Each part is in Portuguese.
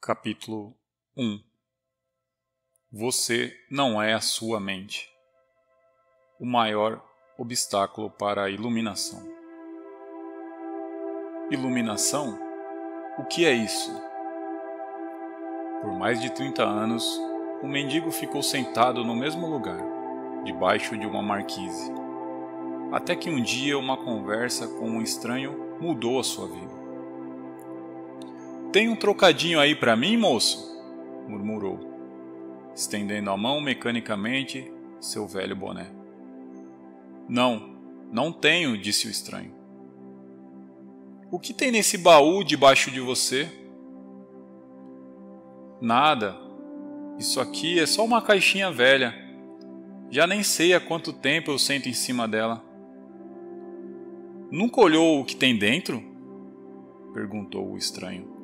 Capítulo 1. Você não é a sua mente. O maior obstáculo para a iluminação. Iluminação? O que é isso? Por mais de 30 anos, o mendigo ficou sentado no mesmo lugar, debaixo de uma marquise. Até que um dia uma conversa com um estranho mudou a sua vida. "Tem um trocadinho aí para mim, moço?" murmurou, estendendo a mão mecanicamente seu velho boné. Não tenho", disse o estranho. "O que tem nesse baú debaixo de você?" "Nada. Isso aqui é só uma caixinha velha. Já nem sei há quanto tempo eu sento em cima dela." "Nunca olhou o que tem dentro?" perguntou o estranho.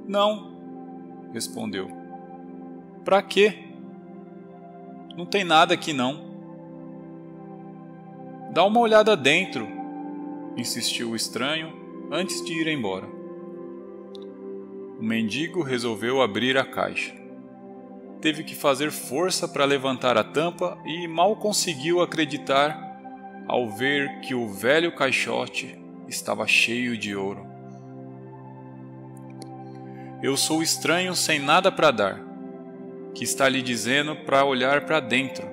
"Não", respondeu. "Pra quê? Não tem nada aqui não." "Dá uma olhada dentro", insistiu o estranho antes de ir embora. O mendigo resolveu abrir a caixa. Teve que fazer força para levantar a tampa e mal conseguiu acreditar ao ver que o velho caixote estava cheio de ouro. "Eu sou estranho sem nada para dar, que está lhe dizendo para olhar para dentro.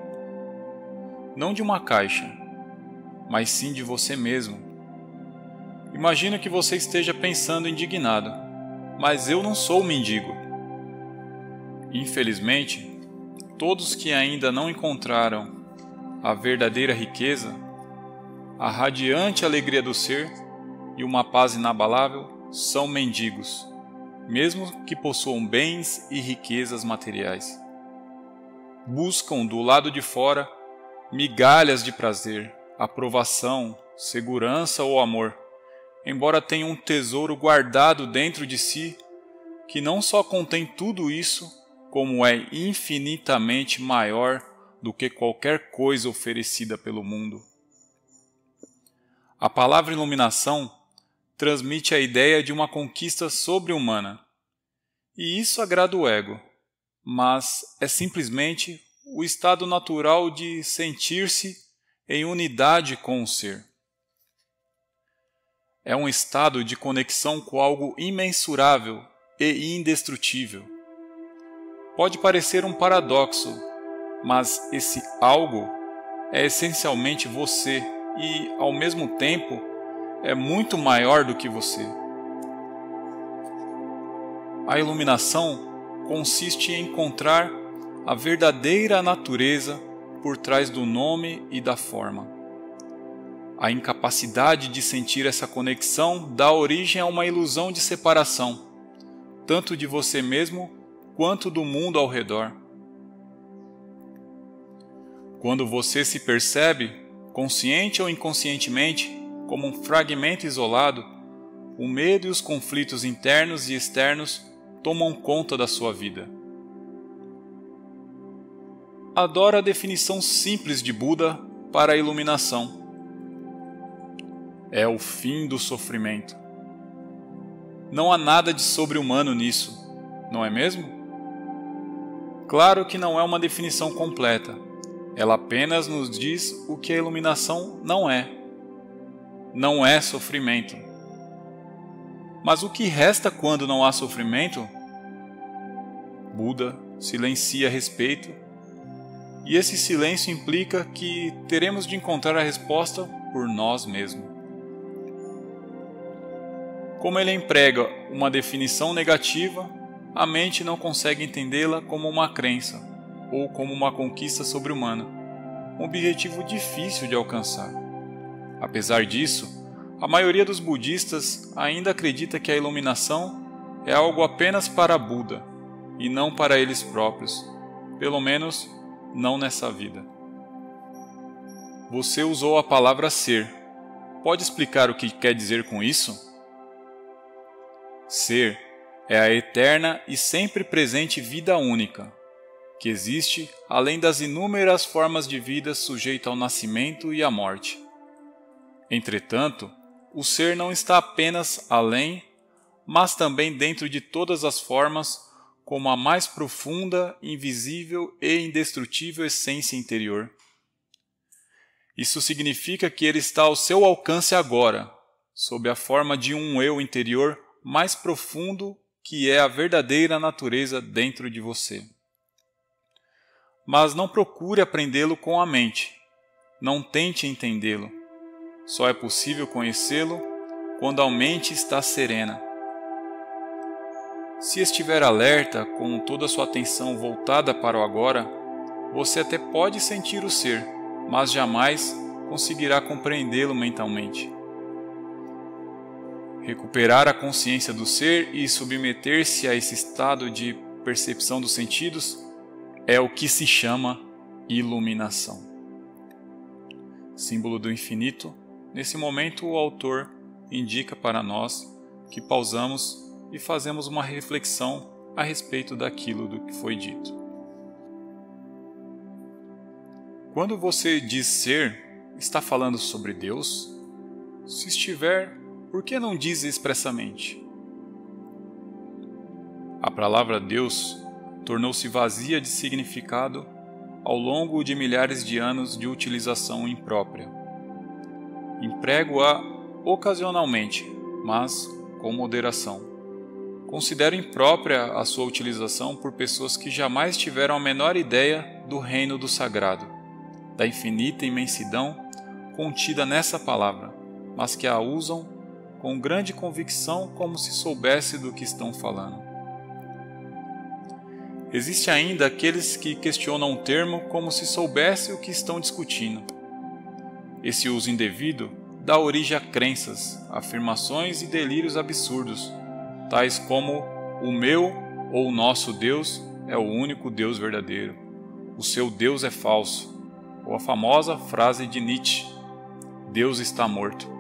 Não de uma caixa, mas sim de você mesmo. Imagino que você esteja pensando indignado, mas eu não sou mendigo. Infelizmente, todos que ainda não encontraram a verdadeira riqueza, a radiante alegria do ser e uma paz inabalável, são mendigos, mesmo que possuam bens e riquezas materiais. Buscam do lado de fora migalhas de prazer, aprovação, segurança ou amor, embora tenham um tesouro guardado dentro de si que não só contém tudo isso, como é infinitamente maior do que qualquer coisa oferecida pelo mundo. A palavra iluminação transmite a ideia de uma conquista sobre-humana. E isso agrada o ego, mas é simplesmente o estado natural de sentir-se em unidade com o ser. É um estado de conexão com algo imensurável e indestrutível. Pode parecer um paradoxo, mas esse algo é essencialmente você e, ao mesmo tempo, é muito maior do que você. A iluminação consiste em encontrar a verdadeira natureza por trás do nome e da forma. A incapacidade de sentir essa conexão dá origem a uma ilusão de separação, tanto de você mesmo quanto do mundo ao redor. Quando você se percebe, consciente ou inconscientemente, como um fragmento isolado, o medo e os conflitos internos e externos tomam conta da sua vida. Adoro a definição simples de Buda para a iluminação. É o fim do sofrimento. Não há nada de sobre-humano nisso, não é mesmo? Claro que não é uma definição completa. Ela apenas nos diz o que a iluminação não é. Não é sofrimento. Mas o que resta quando não há sofrimento? Buda silencia a respeito, e esse silêncio implica que teremos de encontrar a resposta por nós mesmos. Como ele emprega uma definição negativa, a mente não consegue entendê-la como uma crença ou como uma conquista sobre-humana, um objetivo difícil de alcançar. Apesar disso, a maioria dos budistas ainda acredita que a iluminação é algo apenas para Buda e não para eles próprios, pelo menos não nessa vida. Você usou a palavra ser. Pode explicar o que quer dizer com isso? Ser é a eterna e sempre presente vida única, que existe além das inúmeras formas de vida sujeita ao nascimento e à morte. Entretanto, o ser não está apenas além mas também dentro de todas as formas, como a mais profunda, invisível e indestrutível essência interior. Isso significa que ele está ao seu alcance agora, sob a forma de um eu interior mais profundo, que é a verdadeira natureza dentro de você. Mas não procure aprendê-lo com a mente. Não tente entendê-lo. Só é possível conhecê-lo quando a mente está serena. Se estiver alerta, com toda a sua atenção voltada para o agora, você até pode sentir o ser, mas jamais conseguirá compreendê-lo mentalmente. Recuperar a consciência do ser e submeter-se a esse estado de percepção dos sentidos é o que se chama iluminação. Símbolo do infinito, nesse momento o autor indica para nós que pausamos e fazemos uma reflexão a respeito daquilo do que foi dito. Quando você diz ser, está falando sobre Deus? Se estiver, por que não diz expressamente? A palavra Deus tornou-se vazia de significado ao longo de milhares de anos de utilização imprópria. Emprego-a ocasionalmente, mas com moderação. Considero imprópria a sua utilização por pessoas que jamais tiveram a menor ideia do reino do sagrado, da infinita imensidão contida nessa palavra, mas que a usam com grande convicção como se soubesse do que estão falando. Existe ainda aqueles que questionam o termo como se soubesse o que estão discutindo. Esse uso indevido dá origem a crenças, afirmações e delírios absurdos, tais como o meu ou o nosso Deus é o único Deus verdadeiro, o seu Deus é falso, ou a famosa frase de Nietzsche, Deus está morto.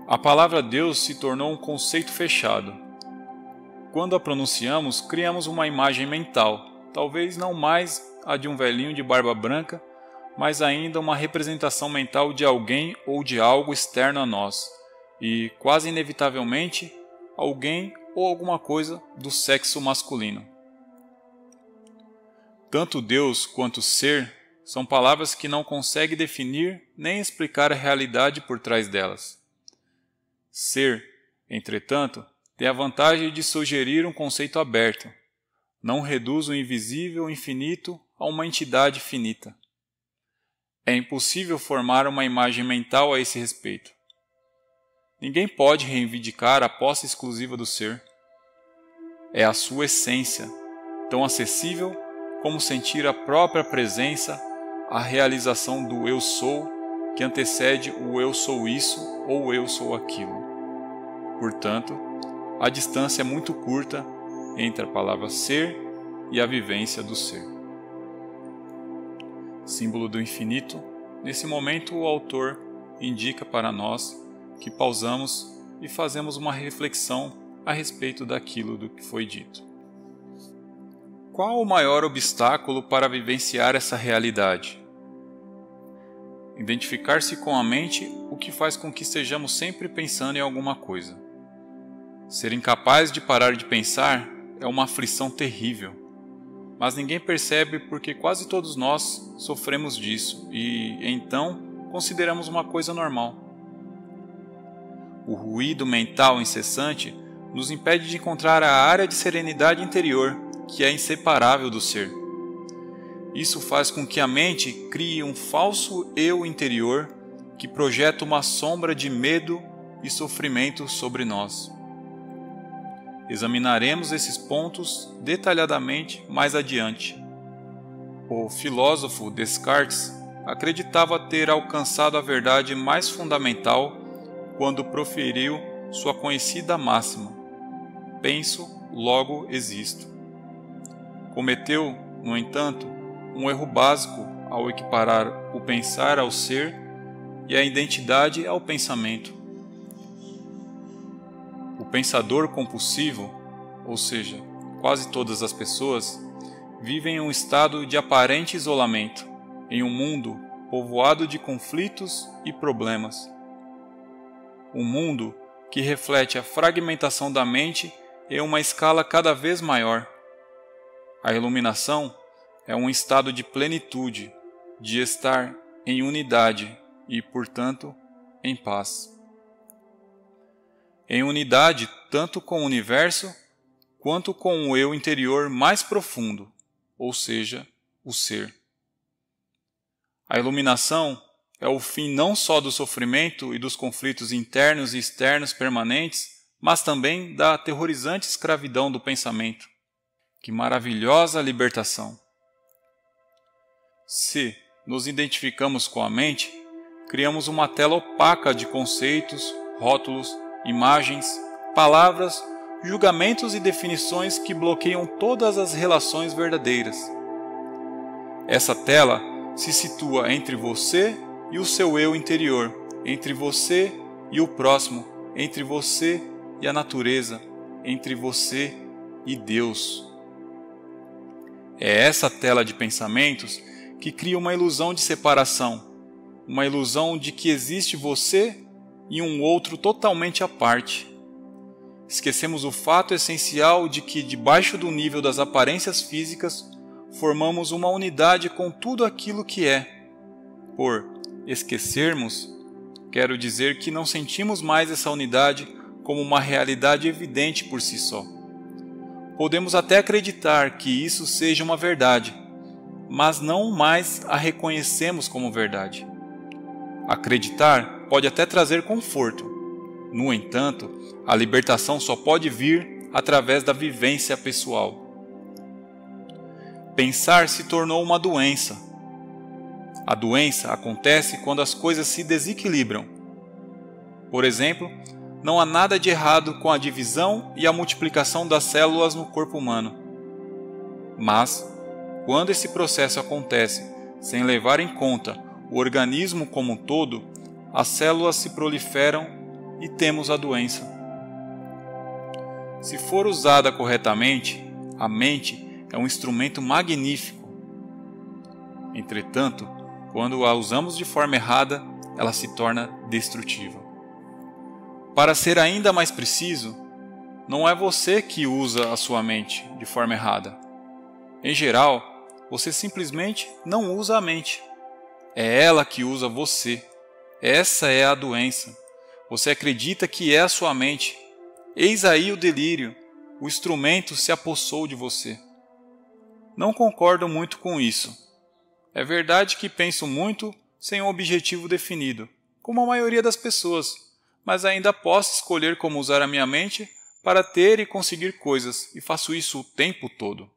A palavra Deus se tornou um conceito fechado. Quando a pronunciamos, criamos uma imagem mental, talvez não mais a de um velhinho de barba branca, mas ainda uma representação mental de alguém ou de algo externo a nós, e, quase inevitavelmente, alguém ou alguma coisa do sexo masculino. Tanto Deus quanto ser são palavras que não conseguem definir nem explicar a realidade por trás delas. Ser, entretanto, tem a vantagem de sugerir um conceito aberto. Não reduz o invisível infinito a uma entidade finita. É impossível formar uma imagem mental a esse respeito. Ninguém pode reivindicar a posse exclusiva do ser. É a sua essência, tão acessível como sentir a própria presença, a realização do eu sou, que antecede o eu sou isso ou eu sou aquilo. Portanto, a distância é muito curta entre a palavra ser e a vivência do ser. Símbolo do infinito, nesse momento o autor indica para nós que pausamos e fazemos uma reflexão a respeito daquilo do que foi dito. Qual o maior obstáculo para vivenciar essa realidade? Identificar-se com a mente, o que faz com que estejamos sempre pensando em alguma coisa. Ser incapaz de parar de pensar é uma aflição terrível, mas ninguém percebe porque quase todos nós sofremos disso e, então, consideramos uma coisa normal. O ruído mental incessante nos impede de encontrar a área de serenidade interior, que é inseparável do ser. Isso faz com que a mente crie um falso eu interior que projeta uma sombra de medo e sofrimento sobre nós. Examinaremos esses pontos detalhadamente mais adiante. O filósofo Descartes acreditava ter alcançado a verdade mais fundamental quando proferiu sua conhecida máxima: penso, logo existo. Cometeu, no entanto, um erro básico ao equiparar o pensar ao ser e a identidade ao pensamento. O pensador compulsivo, ou seja, quase todas as pessoas, vivem em um estado de aparente isolamento, em um mundo povoado de conflitos e problemas. Um mundo que reflete a fragmentação da mente em uma escala cada vez maior. A iluminação é um estado de plenitude, de estar em unidade e, portanto, em paz. Em unidade tanto com o universo quanto com o eu interior mais profundo, ou seja, o ser. A iluminação é o fim não só do sofrimento e dos conflitos internos e externos permanentes, mas também da aterrorizante escravidão do pensamento. Que maravilhosa libertação! Se nos identificamos com a mente, criamos uma tela opaca de conceitos, rótulos, imagens, palavras, julgamentos e definições que bloqueiam todas as relações verdadeiras. Essa tela se situa entre você e o seu eu interior, entre você e o próximo, entre você e a natureza, entre você e Deus. É essa tela de pensamentos que cria uma ilusão de separação, uma ilusão de que existe você e um outro totalmente à parte. Esquecemos o fato essencial de que, debaixo do nível das aparências físicas, formamos uma unidade com tudo aquilo que é. Por esquecermos, quero dizer que não sentimos mais essa unidade como uma realidade evidente por si só. Podemos até acreditar que isso seja uma verdade, mas não mais a reconhecemos como verdade. Acreditar pode até trazer conforto. No entanto, a libertação só pode vir através da vivência pessoal. Pensar se tornou uma doença. A doença acontece quando as coisas se desequilibram. Por exemplo, não há nada de errado com a divisão e a multiplicação das células no corpo humano. Mas, quando esse processo acontece sem levar em conta o organismo como um todo, as células se proliferam e temos a doença. Se for usada corretamente, a mente é um instrumento magnífico. Entretanto, quando a usamos de forma errada, ela se torna destrutiva. Para ser ainda mais preciso, não é você que usa a sua mente de forma errada. Em geral, você simplesmente não usa a mente. É ela que usa você. Essa é a doença. Você acredita que é a sua mente. Eis aí o delírio. O instrumento se apossou de você. Não concordo muito com isso. É verdade que penso muito sem um objetivo definido, como a maioria das pessoas, mas ainda posso escolher como usar a minha mente para ter e conseguir coisas, e faço isso o tempo todo.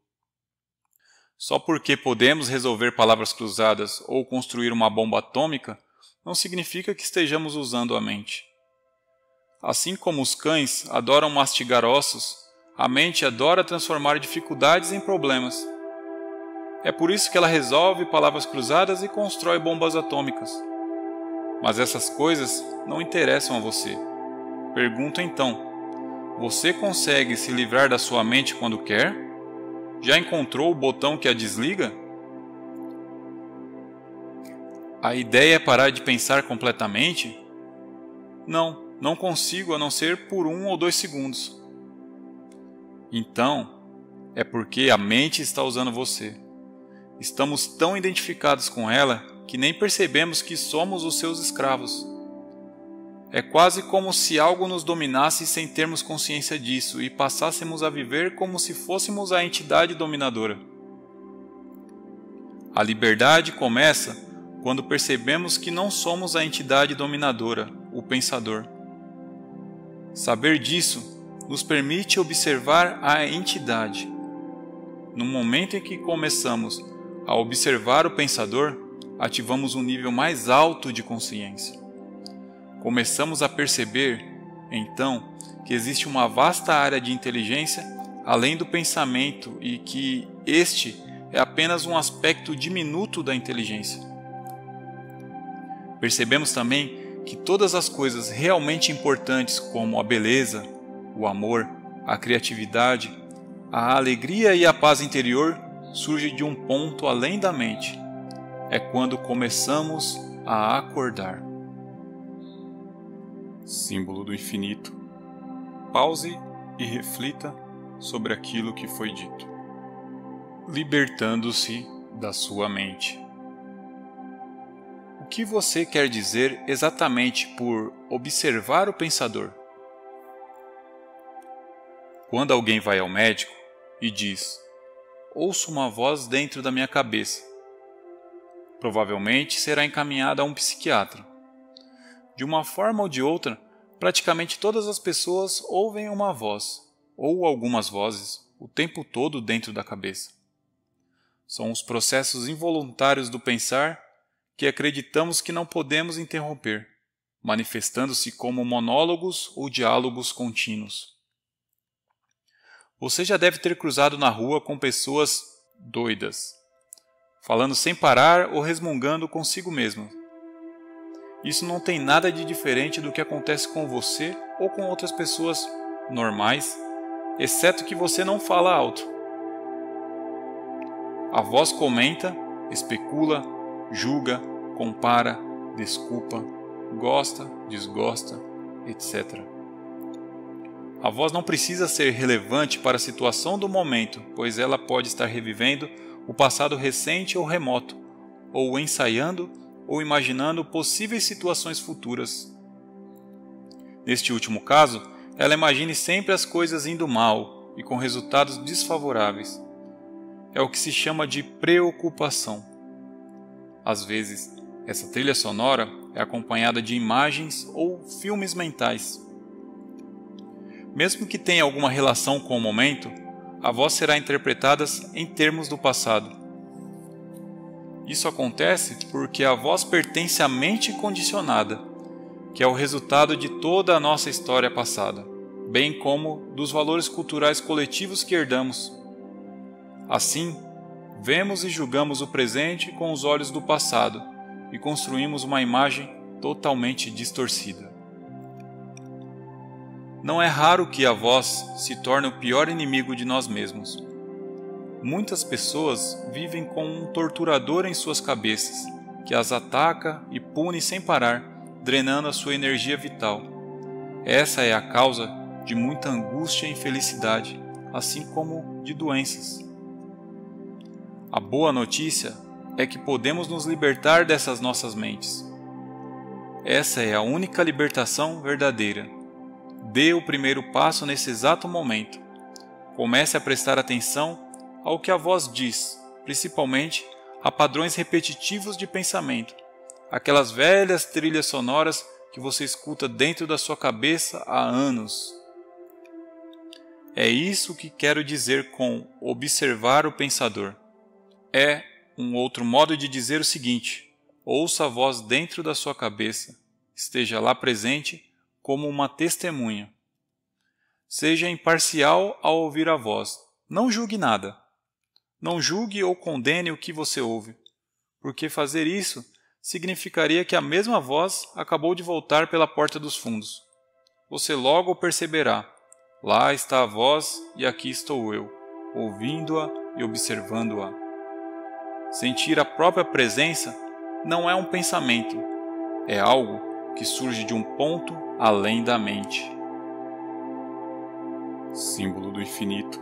Só porque podemos resolver palavras cruzadas ou construir uma bomba atômica, não significa que estejamos usando a mente. Assim como os cães adoram mastigar ossos, a mente adora transformar dificuldades em problemas. É por isso que ela resolve palavras cruzadas e constrói bombas atômicas. Mas essas coisas não interessam a você. Pergunto então, você consegue se livrar da sua mente quando quer? Já encontrou o botão que a desliga? A ideia é parar de pensar completamente? Não consigo a não ser por 1 ou 2 segundos. Então, é porque a mente está usando você. Estamos tão identificados com ela que nem percebemos que somos os seus escravos. É quase como se algo nos dominasse sem termos consciência disso e passássemos a viver como se fôssemos a entidade dominadora. A liberdade começa quando percebemos que não somos a entidade dominadora, o pensador. Saber disso nos permite observar a entidade. No momento em que começamos a observar o pensador, ativamos um nível mais alto de consciência. Começamos a perceber, então, que existe uma vasta área de inteligência além do pensamento e que este é apenas um aspecto diminuto da inteligência. Percebemos também que todas as coisas realmente importantes, como a beleza, o amor, a criatividade, a alegria e a paz interior, surgem de um ponto além da mente. É quando começamos a acordar. Símbolo do infinito. Pause e reflita sobre aquilo que foi dito, libertando-se da sua mente. O que você quer dizer exatamente por observar o pensador? Quando alguém vai ao médico e diz: "Ouço uma voz dentro da minha cabeça", provavelmente será encaminhado a um psiquiatra. De uma forma ou de outra, praticamente todas as pessoas ouvem uma voz, ou algumas vozes, o tempo todo dentro da cabeça. São os processos involuntários do pensar que acreditamos que não podemos interromper, manifestando-se como monólogos ou diálogos contínuos. Você já deve ter cruzado na rua com pessoas doidas, falando sem parar ou resmungando consigo mesmo. Isso não tem nada de diferente do que acontece com você ou com outras pessoas normais, exceto que você não fala alto. A voz comenta, especula, julga, compara, desculpa, gosta, desgosta, etc. A voz não precisa ser relevante para a situação do momento, pois ela pode estar revivendo o passado recente ou remoto, ou ensaiando ou imaginando possíveis situações futuras. Neste último caso, ela imagine sempre as coisas indo mal e com resultados desfavoráveis. É o que se chama de preocupação. Às vezes, essa trilha sonora é acompanhada de imagens ou filmes mentais. Mesmo que tenha alguma relação com o momento, a voz será interpretada em termos do passado. Isso acontece porque a voz pertence à mente condicionada, que é o resultado de toda a nossa história passada, bem como dos valores culturais coletivos que herdamos. Assim, vemos e julgamos o presente com os olhos do passado e construímos uma imagem totalmente distorcida. Não é raro que a voz se torne o pior inimigo de nós mesmos. Muitas pessoas vivem com um torturador em suas cabeças, que as ataca e pune sem parar, drenando a sua energia vital. Essa é a causa de muita angústia e infelicidade, assim como de doenças. A boa notícia é que podemos nos libertar dessas nossas mentes. Essa é a única libertação verdadeira. Dê o primeiro passo nesse exato momento. Comece a prestar atenção ao que a voz diz, principalmente a padrões repetitivos de pensamento, aquelas velhas trilhas sonoras que você escuta dentro da sua cabeça há anos. É isso que quero dizer com observar o pensador. É um outro modo de dizer o seguinte: ouça a voz dentro da sua cabeça, esteja lá presente como uma testemunha. Seja imparcial ao ouvir a voz, não julgue nada. Não julgue ou condene o que você ouve, porque fazer isso significaria que a mesma voz acabou de voltar pela porta dos fundos. Você logo perceberá: lá está a voz e aqui estou eu, ouvindo-a e observando-a. Sentir a própria presença não é um pensamento, é algo que surge de um ponto além da mente. Símbolo do infinito.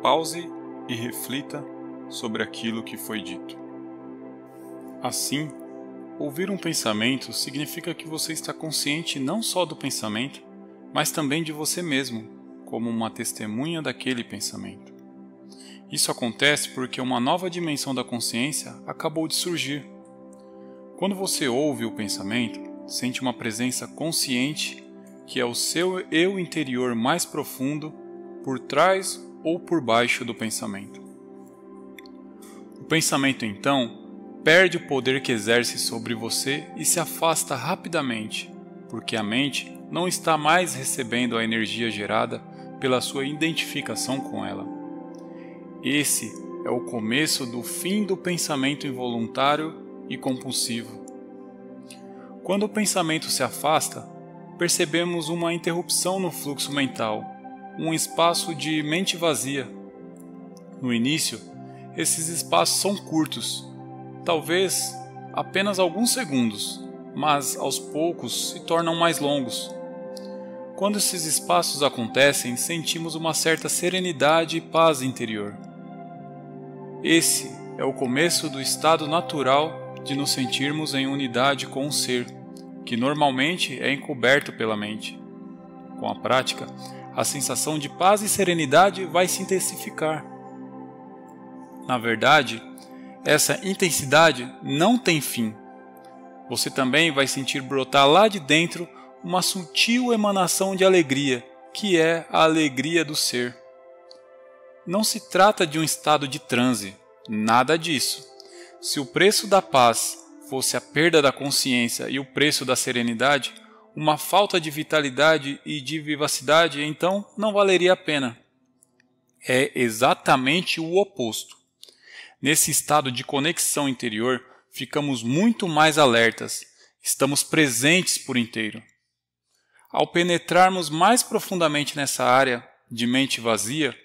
Pause e reflita sobre aquilo que foi dito. Assim, ouvir um pensamento significa que você está consciente não só do pensamento, mas também de você mesmo, como uma testemunha daquele pensamento. Isso acontece porque uma nova dimensão da consciência acabou de surgir. Quando você ouve o pensamento, sente uma presença consciente que é o seu eu interior mais profundo, por trás ou por baixo do pensamento. O pensamento, então, perde o poder que exerce sobre você e se afasta rapidamente, porque a mente não está mais recebendo a energia gerada pela sua identificação com ela. Esse é o começo do fim do pensamento involuntário e compulsivo. Quando o pensamento se afasta, percebemos uma interrupção no fluxo mental, um espaço de mente vazia. No início, esses espaços são curtos, talvez apenas alguns segundos, mas aos poucos se tornam mais longos. Quando esses espaços acontecem, sentimos uma certa serenidade e paz interior. Esse é o começo do estado natural de nos sentirmos em unidade com o ser, que normalmente é encoberto pela mente. Com a prática, a sensação de paz e serenidade vai se intensificar. Na verdade, essa intensidade não tem fim. Você também vai sentir brotar lá de dentro uma sutil emanação de alegria, que é a alegria do ser. Não se trata de um estado de transe, nada disso. Se o preço da paz fosse a perda da consciência e o preço da serenidade, uma falta de vitalidade e de vivacidade, então não valeria a pena. É exatamente o oposto. Nesse estado de conexão interior, ficamos muito mais alertas, estamos presentes por inteiro. Ao penetrarmos mais profundamente nessa área de mente vazia,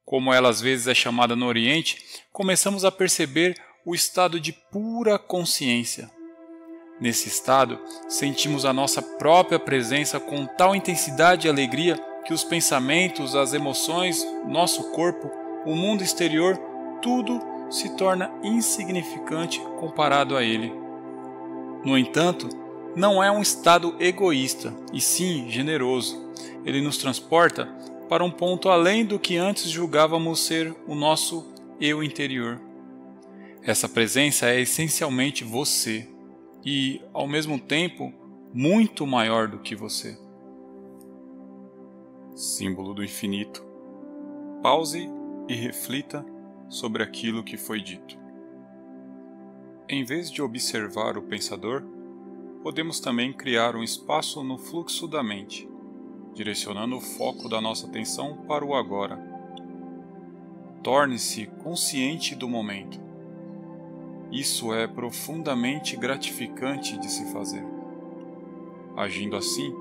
como ela às vezes é chamada no Oriente, começamos a perceber o estado de pura consciência. Nesse estado, sentimos a nossa própria presença com tal intensidade e alegria que os pensamentos, as emoções, nosso corpo, o mundo exterior, tudo se torna insignificante comparado a ele. No entanto, não é um estado egoísta, e sim generoso. Ele nos transporta para um ponto além do que antes julgávamos ser o nosso eu interior. Essa presença é essencialmente você e, ao mesmo tempo, muito maior do que você. Símbolo do infinito. Pause e reflita sobre aquilo que foi dito. Em vez de observar o pensador, podemos também criar um espaço no fluxo da mente, direcionando o foco da nossa atenção para o agora. Torne-se consciente do momento. Isso é profundamente gratificante de se fazer. Agindo assim,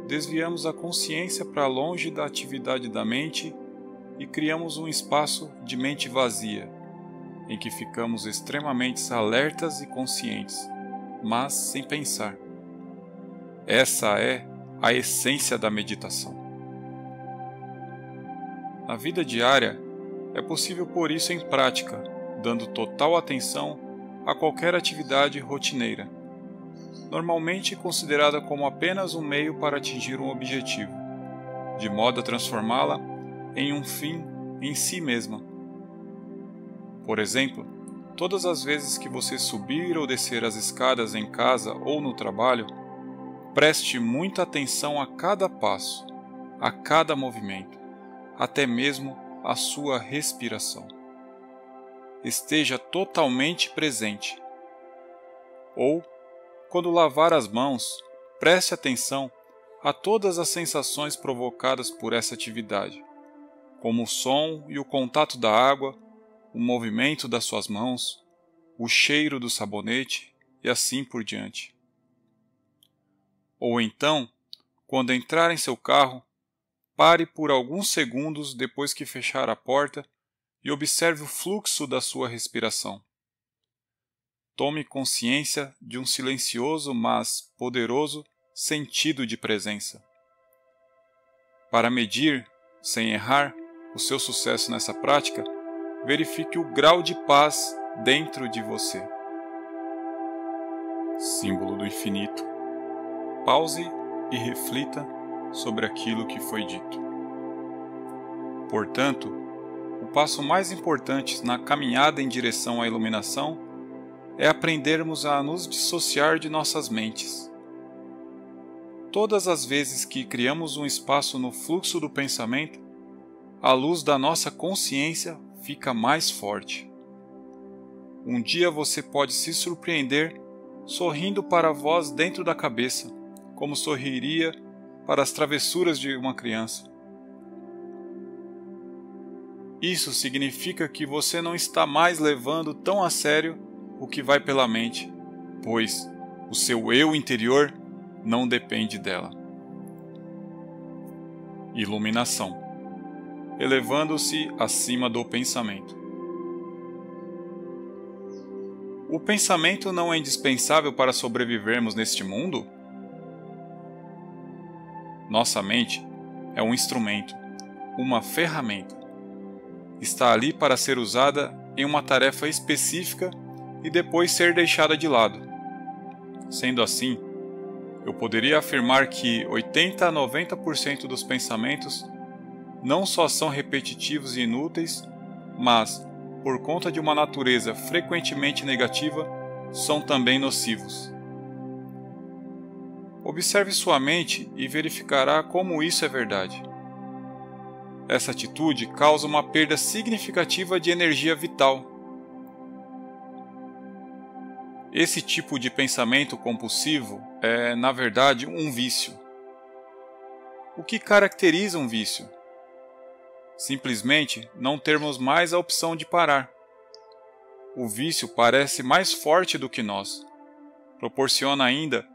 desviamos a consciência para longe da atividade da mente e criamos um espaço de mente vazia, em que ficamos extremamente alertas e conscientes, mas sem pensar. Essa é a essência da meditação. Na vida diária, é possível pôr isso em prática, dando total atenção a qualquer atividade rotineira, normalmente considerada como apenas um meio para atingir um objetivo, de modo a transformá-la em um fim em si mesma. Por exemplo, todas as vezes que você subir ou descer as escadas em casa ou no trabalho, preste muita atenção a cada passo, a cada movimento, até mesmo a sua respiração. Esteja totalmente presente. Ou, quando lavar as mãos, preste atenção a todas as sensações provocadas por essa atividade, como o som e o contato da água, o movimento das suas mãos, o cheiro do sabonete e assim por diante. Ou então, quando entrar em seu carro, pare por alguns segundos depois que fechar a porta e observe o fluxo da sua respiração. Tome consciência de um silencioso, mas poderoso sentido de presença. Para medir, sem errar, o seu sucesso nessa prática, verifique o grau de paz dentro de você. Símbolo do infinito. Pause e reflita sobre aquilo que foi dito. Portanto, o passo mais importante na caminhada em direção à iluminação é aprendermos a nos dissociar de nossas mentes. Todas as vezes que criamos um espaço no fluxo do pensamento, a luz da nossa consciência fica mais forte. Um dia você pode se surpreender sorrindo para a voz dentro da cabeça, como sorriria para as travessuras de uma criança. Isso significa que você não está mais levando tão a sério o que vai pela mente, pois o seu eu interior não depende dela. Iluminação. Elevando-se acima do pensamento. O pensamento não é indispensável para sobrevivermos neste mundo? Nossa mente é um instrumento, uma ferramenta. Está ali para ser usada em uma tarefa específica e depois ser deixada de lado. Sendo assim, eu poderia afirmar que 80 a 90% dos pensamentos não só são repetitivos e inúteis, mas, por conta de uma natureza frequentemente negativa, são também nocivos. Observe sua mente e verificará como isso é verdade. Essa atitude causa uma perda significativa de energia vital. Esse tipo de pensamento compulsivo é, na verdade, um vício. O que caracteriza um vício? Simplesmente não termos mais a opção de parar. O vício parece mais forte do que nós. Proporciona ainda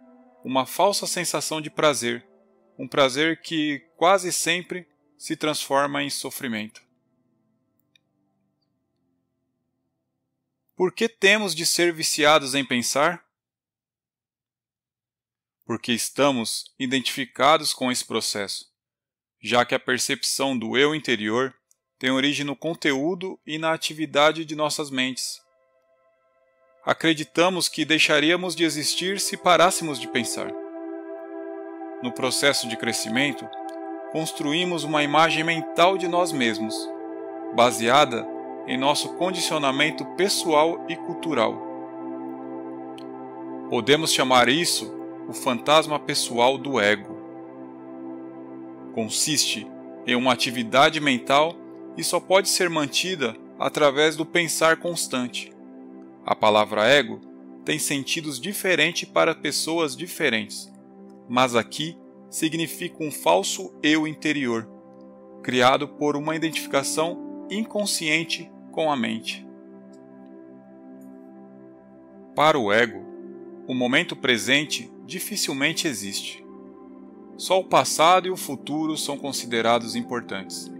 uma falsa sensação de prazer, um prazer que quase sempre se transforma em sofrimento. Por que temos de ser viciados em pensar? Porque estamos identificados com esse processo, já que a percepção do eu interior tem origem no conteúdo e na atividade de nossas mentes. Acreditamos que deixaríamos de existir se parássemos de pensar. No processo de crescimento, construímos uma imagem mental de nós mesmos, baseada em nosso condicionamento pessoal e cultural. Podemos chamar isso o fantasma pessoal do ego. Consiste em uma atividade mental e só pode ser mantida através do pensar constante. A palavra ego tem sentidos diferentes para pessoas diferentes, mas aqui significa um falso eu interior, criado por uma identificação inconsciente com a mente. Para o ego, o momento presente dificilmente existe. Só o passado e o futuro são considerados importantes.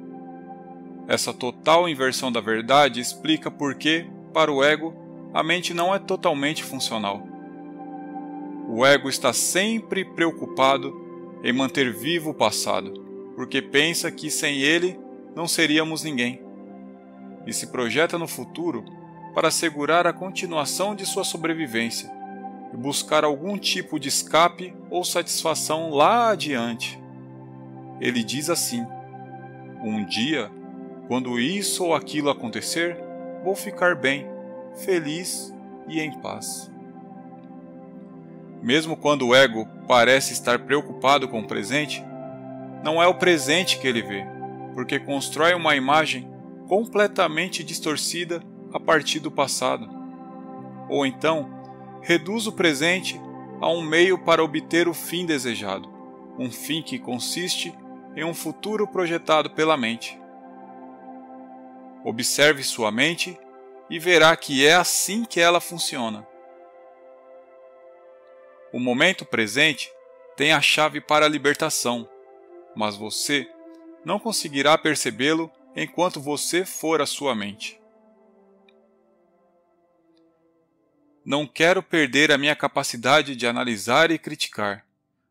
Essa total inversão da verdade explica por que, para o ego, a mente não é totalmente funcional. O ego está sempre preocupado em manter vivo o passado, porque pensa que sem ele não seríamos ninguém, e se projeta no futuro para assegurar a continuação de sua sobrevivência e buscar algum tipo de escape ou satisfação lá adiante. Ele diz assim: um dia, quando isso ou aquilo acontecer, vou ficar bem, feliz e em paz. Mesmo quando o ego parece estar preocupado com o presente, não é o presente que ele vê, porque constrói uma imagem completamente distorcida a partir do passado. Ou então, reduz o presente a um meio para obter o fim desejado, um fim que consiste em um futuro projetado pela mente. Observe sua mente e verá que é assim que ela funciona. O momento presente tem a chave para a libertação, mas você não conseguirá percebê-lo enquanto você for a sua mente. Não quero perder a minha capacidade de analisar e criticar.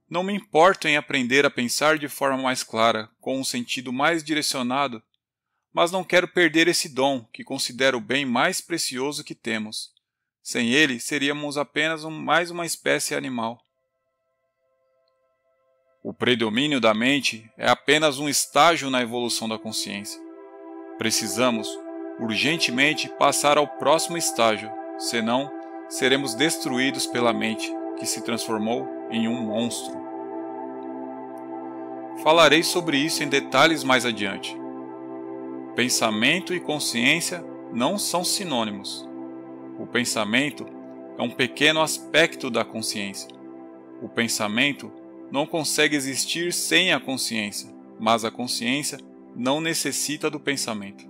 Não me importo em aprender a pensar de forma mais clara, com um sentido mais direcionado, mas não quero perder esse dom que considero o bem mais precioso que temos. Sem ele, seríamos apenas mais uma espécie animal. O predomínio da mente é apenas um estágio na evolução da consciência. Precisamos, urgentemente, passar ao próximo estágio, senão seremos destruídos pela mente, que se transformou em um monstro. Falarei sobre isso em detalhes mais adiante. Pensamento e consciência não são sinônimos. O pensamento é um pequeno aspecto da consciência. O pensamento não consegue existir sem a consciência, mas a consciência não necessita do pensamento.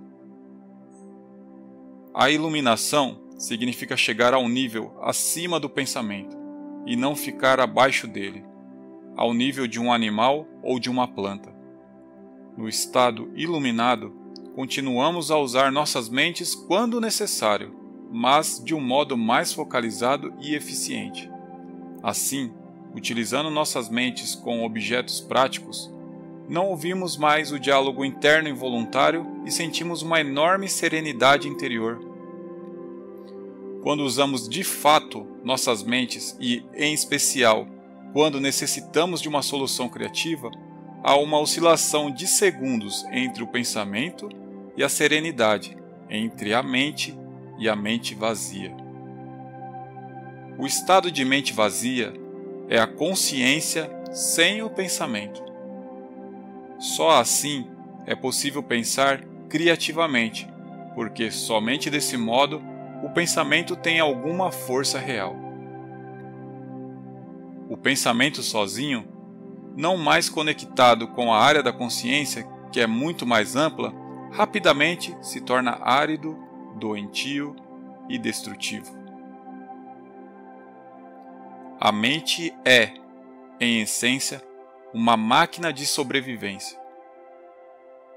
A iluminação significa chegar ao nível acima do pensamento e não ficar abaixo dele, ao nível de um animal ou de uma planta. No estado iluminado, continuamos a usar nossas mentes quando necessário, mas de um modo mais focalizado e eficiente. Assim, utilizando nossas mentes com objetos práticos, não ouvimos mais o diálogo interno involuntário e sentimos uma enorme serenidade interior. Quando usamos de fato nossas mentes e, em especial, quando necessitamos de uma solução criativa, há uma oscilação de segundos entre o pensamento e a serenidade, entre a mente e a mente vazia. O estado de mente vazia é a consciência sem o pensamento. Só assim é possível pensar criativamente, porque somente desse modo o pensamento tem alguma força real. O pensamento sozinho, não mais conectado com a área da consciência, que é muito mais ampla, rapidamente se torna árido, doentio e destrutivo. A mente é, em essência, uma máquina de sobrevivência.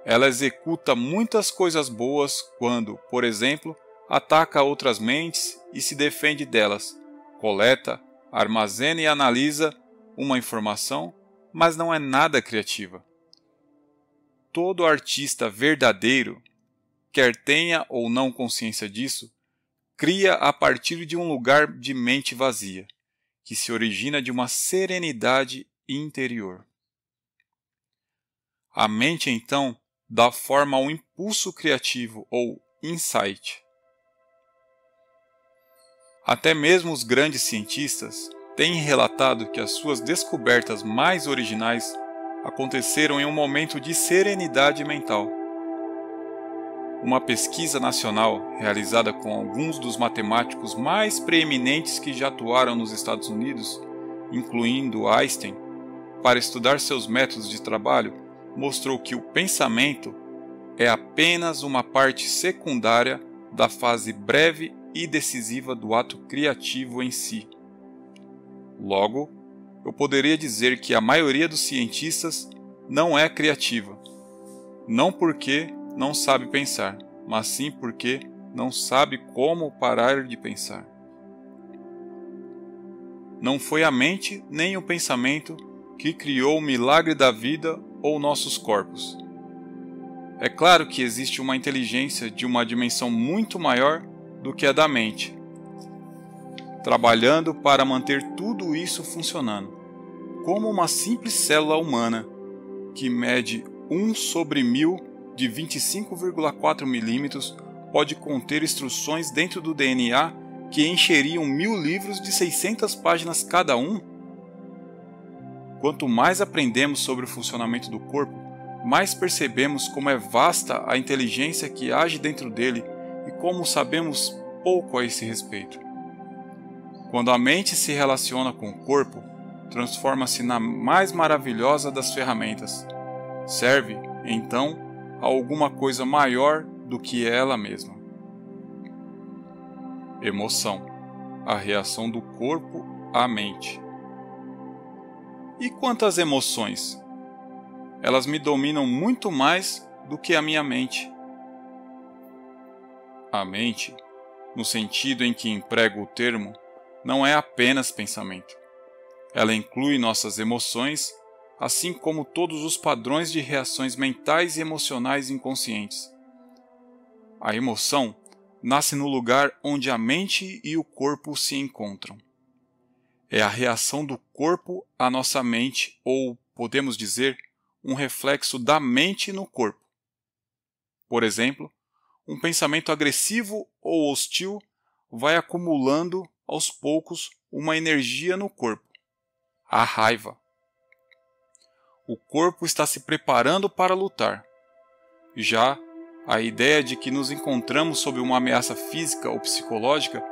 Ela executa muitas coisas boas quando, por exemplo, ataca outras mentes e se defende delas, coleta, armazena e analisa uma informação, mas não é nada criativa. Todo artista verdadeiro, quer tenha ou não consciência disso, cria a partir de um lugar de mente vazia, que se origina de uma serenidade interior. A mente, então, dá forma ao impulso criativo ou insight. Até mesmo os grandes cientistas têm relatado que as suas descobertas mais originais aconteceram em um momento de serenidade mental. Uma pesquisa nacional realizada com alguns dos matemáticos mais preeminentes que já atuaram nos Estados Unidos, incluindo Einstein, para estudar seus métodos de trabalho, mostrou que o pensamento é apenas uma parte secundária da fase breve e decisiva do ato criativo em si. Logo, eu poderia dizer que a maioria dos cientistas não é criativa, não porque não sabe pensar, mas sim porque não sabe como parar de pensar. Não foi a mente nem o pensamento que criou o milagre da vida ou nossos corpos. É claro que existe uma inteligência de uma dimensão muito maior do que a da mente, trabalhando para manter tudo isso funcionando, como uma simples célula humana, que mede 1/1000 de 25,4 milímetros, pode conter instruções dentro do DNA que encheriam 1000 livros de 600 páginas cada um. Quanto mais aprendemos sobre o funcionamento do corpo, mais percebemos como é vasta a inteligência que age dentro dele e como sabemos pouco a esse respeito. Quando a mente se relaciona com o corpo, transforma-se na mais maravilhosa das ferramentas. Serve, então, a alguma coisa maior do que ela mesma. Emoção, a reação do corpo à mente. E quanto às emoções? Elas me dominam muito mais do que a minha mente. A mente, no sentido em que emprego o termo, não é apenas pensamento. Ela inclui nossas emoções, assim como todos os padrões de reações mentais e emocionais inconscientes. A emoção nasce no lugar onde a mente e o corpo se encontram. É a reação do corpo à nossa mente, ou, podemos dizer, um reflexo da mente no corpo. Por exemplo, um pensamento agressivo ou hostil vai acumulando, aos poucos, uma energia no corpo, a raiva. O corpo está se preparando para lutar. Já a ideia de que nos encontramos sob uma ameaça física ou psicológica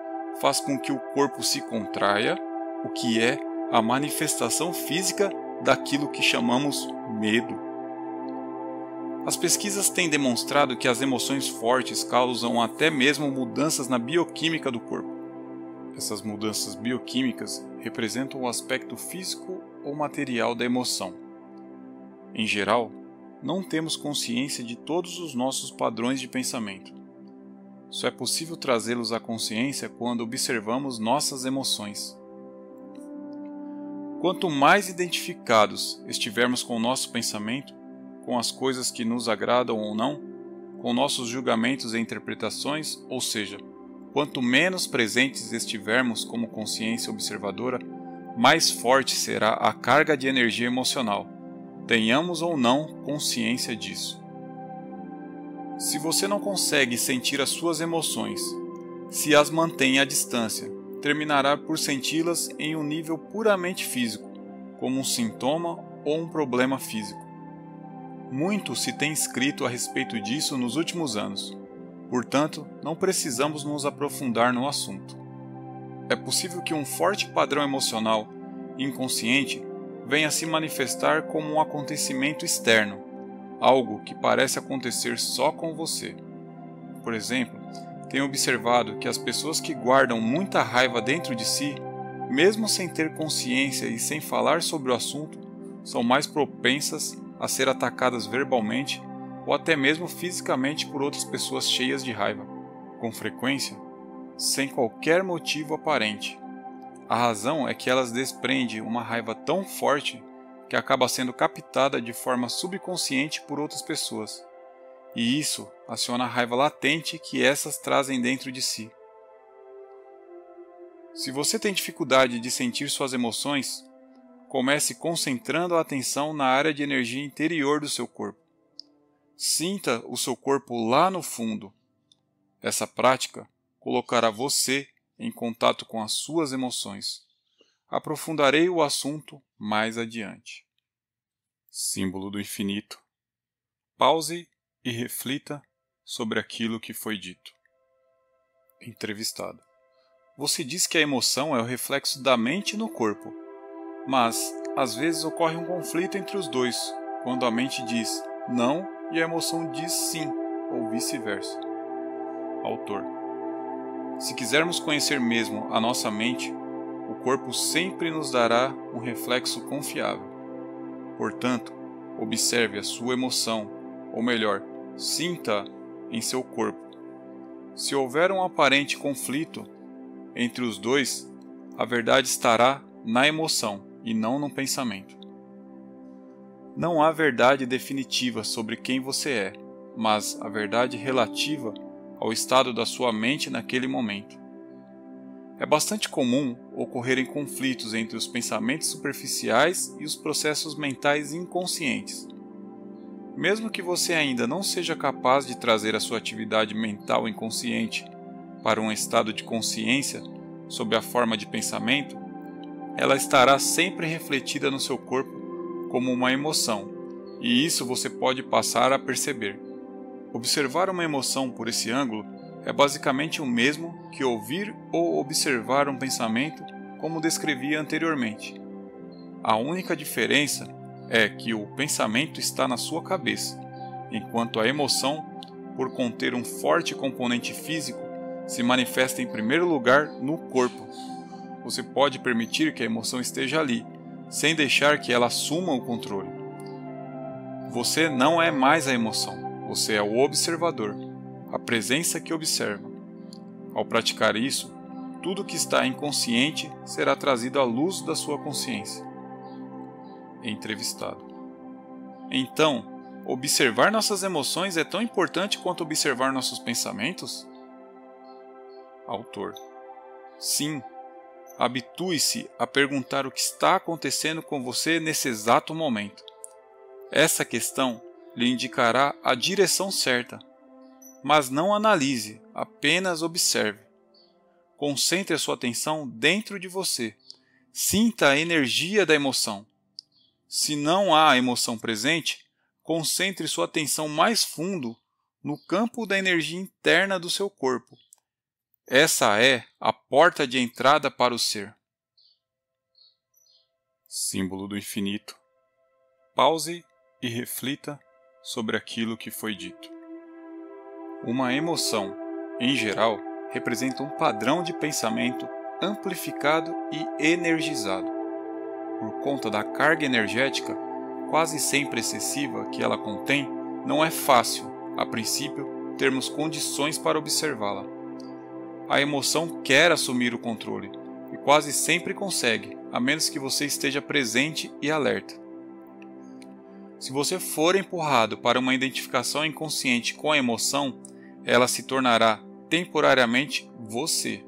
faz com que o corpo se contraia, o que é a manifestação física daquilo que chamamos medo. As pesquisas têm demonstrado que as emoções fortes causam até mesmo mudanças na bioquímica do corpo. Essas mudanças bioquímicas representam o aspecto físico ou material da emoção. Em geral, não temos consciência de todos os nossos padrões de pensamento. Só é possível trazê-los à consciência quando observamos nossas emoções. Quanto mais identificados estivermos com o nosso pensamento, com as coisas que nos agradam ou não, com nossos julgamentos e interpretações, ou seja, quanto menos presentes estivermos como consciência observadora, mais forte será a carga de energia emocional, tenhamos ou não consciência disso. Se você não consegue sentir as suas emoções, se as mantém à distância, terminará por senti-las em um nível puramente físico, como um sintoma ou um problema físico. Muito se tem escrito a respeito disso nos últimos anos, portanto, não precisamos nos aprofundar no assunto. É possível que um forte padrão emocional inconsciente venha a se manifestar como um acontecimento externo, algo que parece acontecer só com você. Por exemplo, tenho observado que as pessoas que guardam muita raiva dentro de si, mesmo sem ter consciência e sem falar sobre o assunto, são mais propensas a ser atacadas verbalmente ou até mesmo fisicamente por outras pessoas cheias de raiva, com frequência, sem qualquer motivo aparente. A razão é que elas desprendem uma raiva tão forte que acaba sendo captada de forma subconsciente por outras pessoas, e isso aciona a raiva latente que essas trazem dentro de si. Se você tem dificuldade de sentir suas emoções, comece concentrando a atenção na área de energia interior do seu corpo. Sinta o seu corpo lá no fundo. Essa prática colocará você em contato com as suas emoções. Aprofundarei o assunto mais adiante. Símbolo do infinito. Pause e reflita sobre aquilo que foi dito. Entrevistado. Você diz que a emoção é o reflexo da mente no corpo, mas às vezes ocorre um conflito entre os dois, quando a mente diz não e a emoção diz sim, ou vice-versa. Autor. Se quisermos conhecer mesmo a nossa mente, o corpo sempre nos dará um reflexo confiável. Portanto, observe a sua emoção, ou melhor, sinta em seu corpo. Se houver um aparente conflito entre os dois, a verdade estará na emoção e não no pensamento. Não há verdade definitiva sobre quem você é, mas a verdade relativa ao estado da sua mente naquele momento. É bastante comum ocorrerem conflitos entre os pensamentos superficiais e os processos mentais inconscientes. Mesmo que você ainda não seja capaz de trazer a sua atividade mental inconsciente para um estado de consciência sob a forma de pensamento, ela estará sempre refletida no seu corpo como uma emoção, e isso você pode passar a perceber. Observar uma emoção por esse ângulo é basicamente o mesmo que ouvir ou observar um pensamento, como descrevi anteriormente. A única diferença é que o pensamento está na sua cabeça, enquanto a emoção, por conter um forte componente físico, se manifesta em primeiro lugar no corpo. Você pode permitir que a emoção esteja ali, sem deixar que ela assuma o controle. Você não é mais a emoção, você é o observador, a presença que observa. Ao praticar isso, tudo que está inconsciente será trazido à luz da sua consciência. Entrevistado. Então, observar nossas emoções é tão importante quanto observar nossos pensamentos? Autor. Sim. Habitue-se a perguntar o que está acontecendo com você nesse exato momento. Essa questão lhe indicará a direção certa. Mas não analise, apenas observe. Concentre a sua atenção dentro de você. Sinta a energia da emoção. Se não há emoção presente, concentre sua atenção mais fundo no campo da energia interna do seu corpo. Essa é a porta de entrada para o ser. Símbolo do infinito. Pause e reflita sobre aquilo que foi dito. Uma emoção, em geral, representa um padrão de pensamento amplificado e energizado. Por conta da carga energética quase sempre excessiva que ela contém, não é fácil, a princípio, termos condições para observá-la. A emoção quer assumir o controle, e quase sempre consegue, a menos que você esteja presente e alerta. Se você for empurrado para uma identificação inconsciente com a emoção, ela se tornará temporariamente você.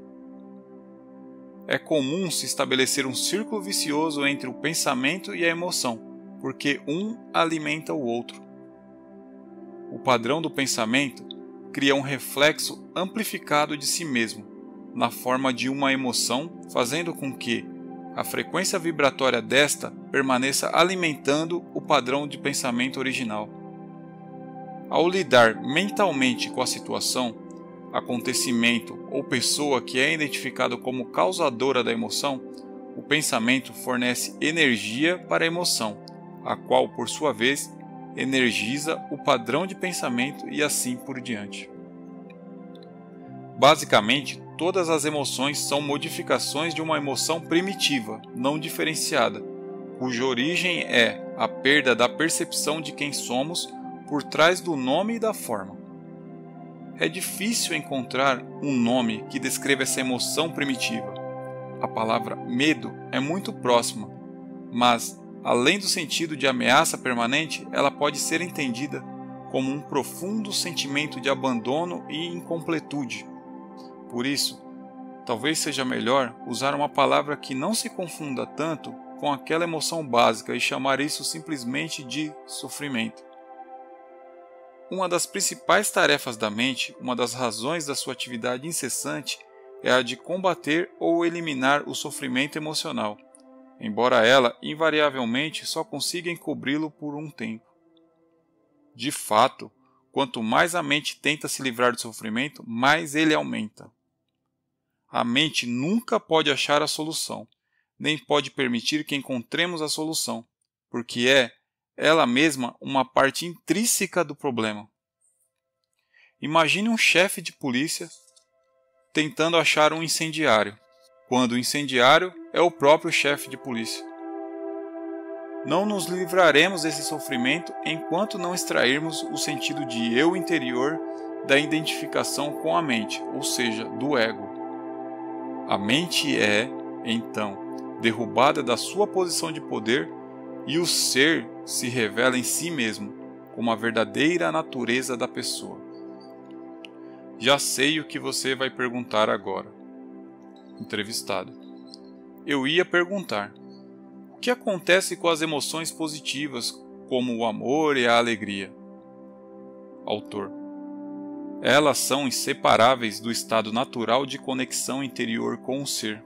É comum se estabelecer um círculo vicioso entre o pensamento e a emoção, porque um alimenta o outro. O padrão do pensamento cria um reflexo amplificado de si mesmo, na forma de uma emoção, fazendo com que a frequência vibratória desta permaneça alimentando o padrão de pensamento original. Ao lidar mentalmente com a situação, acontecimento ou pessoa que é identificado como causadora da emoção, o pensamento fornece energia para a emoção, a qual, por sua vez, energiza o padrão de pensamento e assim por diante. Basicamente, todas as emoções são modificações de uma emoção primitiva, não diferenciada, cuja origem é a perda da percepção de quem somos por trás do nome e da forma. É difícil encontrar um nome que descreva essa emoção primitiva. A palavra medo é muito próxima, mas, além do sentido de ameaça permanente, ela pode ser entendida como um profundo sentimento de abandono e incompletude. Por isso, talvez seja melhor usar uma palavra que não se confunda tanto com aquela emoção básica e chamar isso simplesmente de sofrimento. Uma das principais tarefas da mente, uma das razões da sua atividade incessante, é a de combater ou eliminar o sofrimento emocional, embora ela, invariavelmente, só consiga encobri-lo por um tempo. De fato, quanto mais a mente tenta se livrar do sofrimento, mais ele aumenta. A mente nunca pode achar a solução, nem pode permitir que encontremos a solução, porque é, ela mesma, uma parte intrínseca do problema. Imagine um chefe de polícia tentando achar um incendiário, quando o incendiário é o próprio chefe de polícia. Não nos livraremos desse sofrimento enquanto não extrairmos o sentido de eu interior da identificação com a mente, ou seja, do ego. A mente é, então, derrubada da sua posição de poder e o ser se revela em si mesmo, como a verdadeira natureza da pessoa. Já sei o que você vai perguntar agora. Entrevistado: eu ia perguntar: o que acontece com as emoções positivas, como o amor e a alegria? Autor: elas são inseparáveis do estado natural de conexão interior com o ser.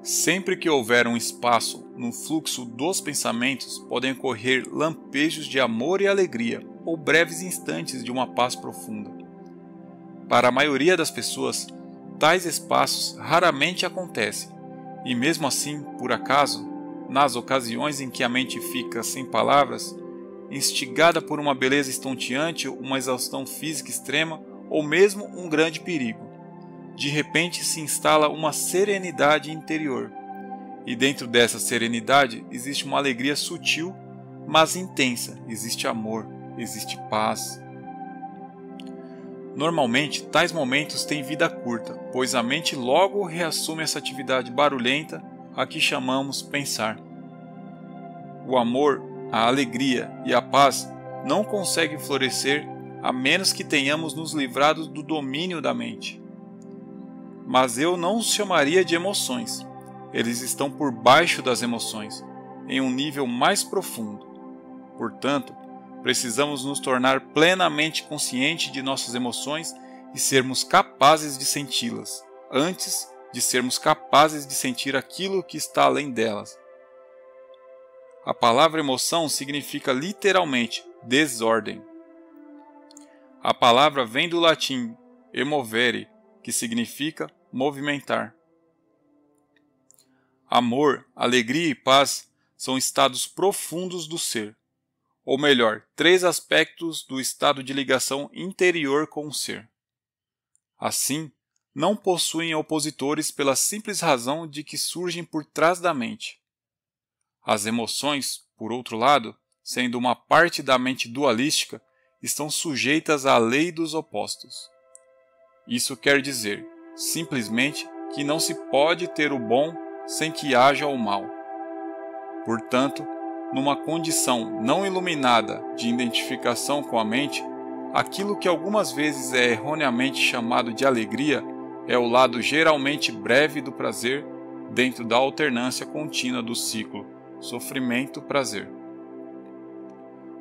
Sempre que houver um espaço no fluxo dos pensamentos, podem ocorrer lampejos de amor e alegria, ou breves instantes de uma paz profunda. Para a maioria das pessoas, tais espaços raramente acontecem, e mesmo assim, por acaso, nas ocasiões em que a mente fica sem palavras, instigada por uma beleza estonteante, uma exaustão física extrema ou mesmo um grande perigo, de repente se instala uma serenidade interior, e dentro dessa serenidade existe uma alegria sutil, mas intensa, existe amor, existe paz. Normalmente, tais momentos têm vida curta, pois a mente logo reassume essa atividade barulhenta a que chamamos pensar. O amor, a alegria e a paz não conseguem florescer a menos que tenhamos nos livrado do domínio da mente. Mas eu não os chamaria de emoções. Eles estão por baixo das emoções, em um nível mais profundo. Portanto, precisamos nos tornar plenamente conscientes de nossas emoções e sermos capazes de senti-las, antes de sermos capazes de sentir aquilo que está além delas. A palavra emoção significa literalmente desordem. A palavra vem do latim emovere, que significa movimentar. Amor, alegria e paz são estados profundos do ser, ou melhor, 3 aspectos do estado de ligação interior com o ser. Assim, não possuem opositores pela simples razão de que surgem por trás da mente. As emoções, por outro lado, sendo uma parte da mente dualística, estão sujeitas à lei dos opostos. Isso quer dizer, simplesmente, que não se pode ter o bom sem que haja o mal. Portanto, numa condição não iluminada de identificação com a mente, aquilo que algumas vezes é erroneamente chamado de alegria é o lado geralmente breve do prazer dentro da alternância contínua do ciclo sofrimento-prazer.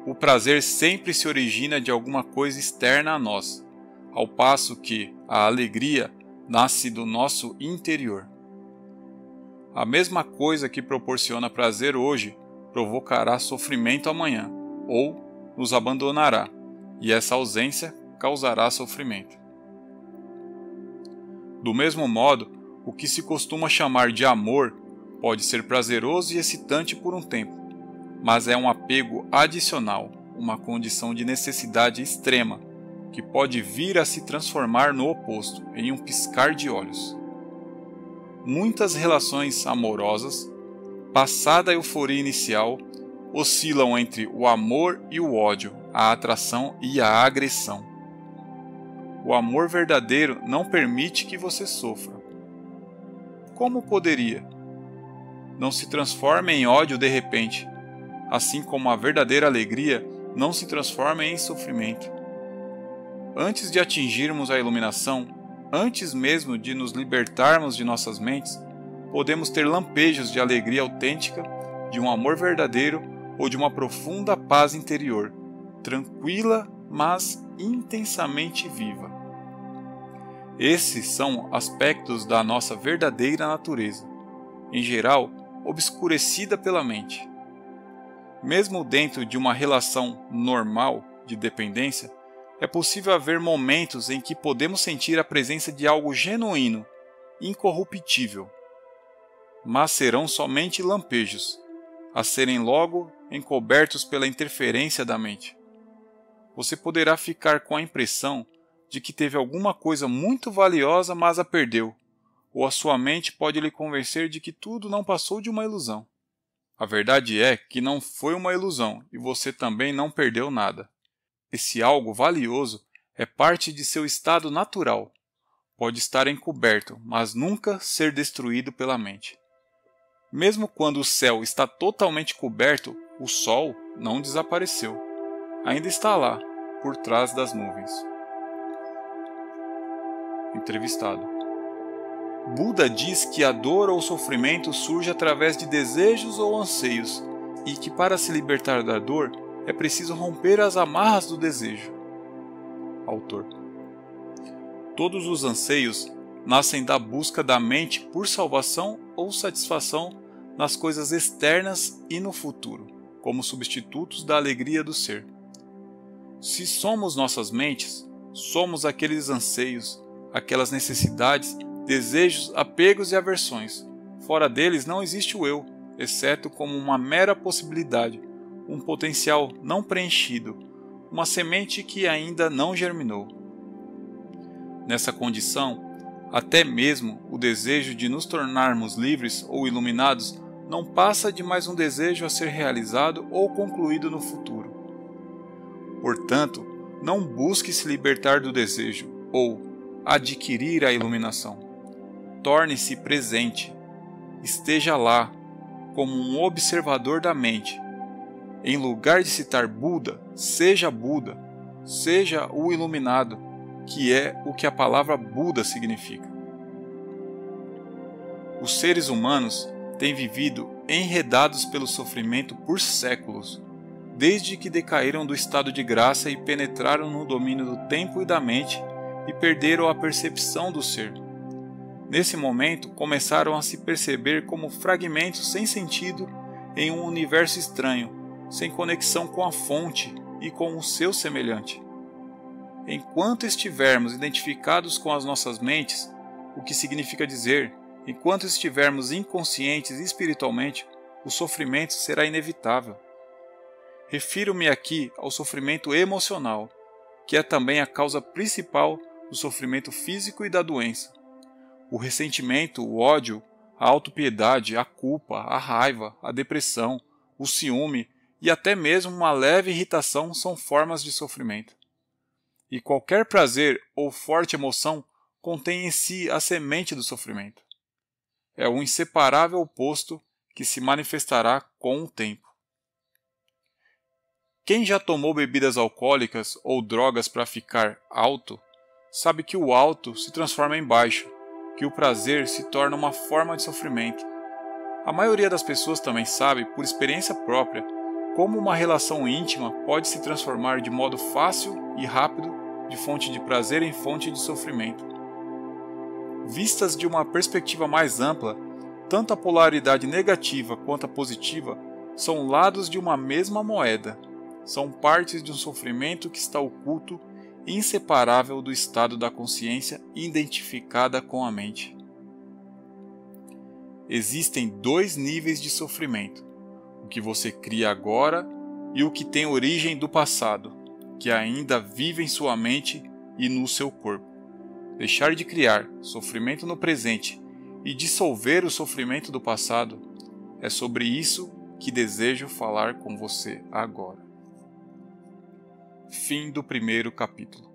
O prazer sempre se origina de alguma coisa externa a nós, ao passo que a alegria nasce do nosso interior. A mesma coisa que proporciona prazer hoje provocará sofrimento amanhã, ou nos abandonará, e essa ausência causará sofrimento. Do mesmo modo, o que se costuma chamar de amor pode ser prazeroso e excitante por um tempo, mas é um apego adicional, uma condição de necessidade extrema, que pode vir a se transformar no oposto, em um piscar de olhos. Muitas relações amorosas, passada a euforia inicial, oscilam entre o amor e o ódio, a atração e a agressão. O amor verdadeiro não permite que você sofra. Como poderia? Não se transforma em ódio de repente, assim como a verdadeira alegria não se transforma em sofrimento. Antes de atingirmos a iluminação, antes mesmo de nos libertarmos de nossas mentes, podemos ter lampejos de alegria autêntica, de um amor verdadeiro ou de uma profunda paz interior, tranquila, mas intensamente viva. Esses são aspectos da nossa verdadeira natureza, em geral, obscurecida pela mente. Mesmo dentro de uma relação normal de dependência, é possível haver momentos em que podemos sentir a presença de algo genuíno, incorruptível. Mas serão somente lampejos, a serem logo encobertos pela interferência da mente. Você poderá ficar com a impressão de que teve alguma coisa muito valiosa, mas a perdeu, ou a sua mente pode lhe convencer de que tudo não passou de uma ilusão. A verdade é que não foi uma ilusão e você também não perdeu nada. Esse algo valioso é parte de seu estado natural. Pode estar encoberto, mas nunca ser destruído pela mente. Mesmo quando o céu está totalmente coberto, o sol não desapareceu. Ainda está lá, por trás das nuvens. Entrevistado: Buda diz que a dor ou sofrimento surge através de desejos ou anseios e que para se libertar da dor é preciso romper as amarras do desejo. Autor: Todos os anseios nascem da busca da mente por salvação ou satisfação nas coisas externas e no futuro, como substitutos da alegria do ser. Se somos nossas mentes, somos aqueles anseios, aquelas necessidades, desejos, apegos e aversões. Fora deles não existe o eu, exceto como uma mera possibilidade, um potencial não preenchido, uma semente que ainda não germinou. Nessa condição, até mesmo o desejo de nos tornarmos livres ou iluminados não passa de mais um desejo a ser realizado ou concluído no futuro. Portanto, não busque se libertar do desejo ou adquirir a iluminação. Torne-se presente, esteja lá, como um observador da mente. Em lugar de citar Buda, seja o iluminado, que é o que a palavra Buda significa. Os seres humanos têm vivido enredados pelo sofrimento por séculos, desde que decaíram do estado de graça e penetraram no domínio do tempo e da mente e perderam a percepção do ser. Nesse momento, começaram a se perceber como fragmentos sem sentido em um universo estranho, sem conexão com a fonte e com o seu semelhante. Enquanto estivermos identificados com as nossas mentes, o que significa dizer, enquanto estivermos inconscientes espiritualmente, o sofrimento será inevitável. Refiro-me aqui ao sofrimento emocional, que é também a causa principal do sofrimento físico e da doença. O ressentimento, o ódio, a autopiedade, a culpa, a raiva, a depressão, o ciúme e até mesmo uma leve irritação são formas de sofrimento. E qualquer prazer ou forte emoção contém em si a semente do sofrimento. é um inseparável oposto que se manifestará com o tempo. Quem já tomou bebidas alcoólicas ou drogas para ficar alto, sabe que o alto se transforma em baixo, que o prazer se torna uma forma de sofrimento. A maioria das pessoas também sabe, por experiência própria, como uma relação íntima pode se transformar de modo fácil e rápido de fonte de prazer em fonte de sofrimento. Vistas de uma perspectiva mais ampla, tanto a polaridade negativa quanto a positiva são lados de uma mesma moeda, são partes de um sofrimento que está oculto e inseparável do estado da consciência identificada com a mente. Existem dois níveis de sofrimento, o que você cria agora e o que tem origem do passado, que ainda vive em sua mente e no seu corpo. Deixar de criar sofrimento no presente e dissolver o sofrimento do passado é sobre isso que desejo falar com você agora. Fim do primeiro capítulo.